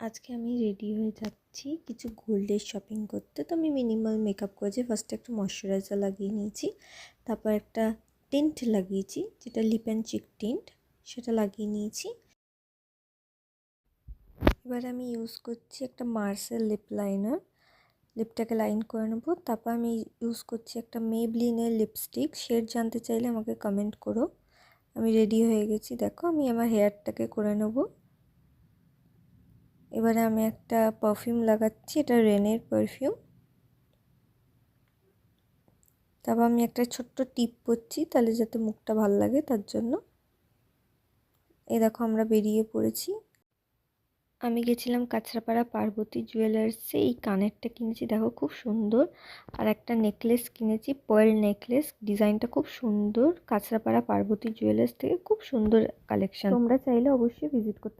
আজকে আমি রেডি হয়ে যাচ্ছি কিছু গোল্ডের শপিং করতে। তো আমি মিনিমাল মেকআপ করেছি। ফার্স্টে একটা ময়শ্চারাইজার লাগিয়ে নিয়েছি, তারপর একটা টিন্ট লাগিয়েছি, যেটা লিপ অ্যান্ড চিক টিন্ট, সেটা লাগিয়ে নিয়েছি। এবার আমি ইউজ করছি একটা মার্সেল লিপ লাইনার, লিপটাকে লাইন করে নেবো। তারপর আমি ইউজ করছি একটা মেবলিনের লিপস্টিক। শেড জানতে চাইলে আমাকে কমেন্ট করো। আমি রেডি হয়ে গেছি, দেখো আমি আমার হেয়ারটাকে করে নেবো। এবারে আমি একটা পারফিউম লাগাচ্ছি, এটা রেনের পারফিউম। তারপর আমি একটা ছোট্ট টিপ পরছি, তাহলে যাতে মুখটা ভালো লাগে তার জন্য। এই দেখো আমরা বেরিয়ে পড়েছি। আমি গেছিলাম কাঁচরাপাড়া পার্বতী জুয়েলার্সে। এই কানেরটা কিনেছি, দেখো খুব সুন্দর। আর একটা নেকলেস কিনেছি, পার্ল নেকলেস, ডিজাইনটা খুব সুন্দর। কাঁচরাপাড়া পার্বতী জুয়েলার্স থেকে খুব সুন্দর কালেকশন। তোমরা চাইলে অবশ্যই ভিজিট করতে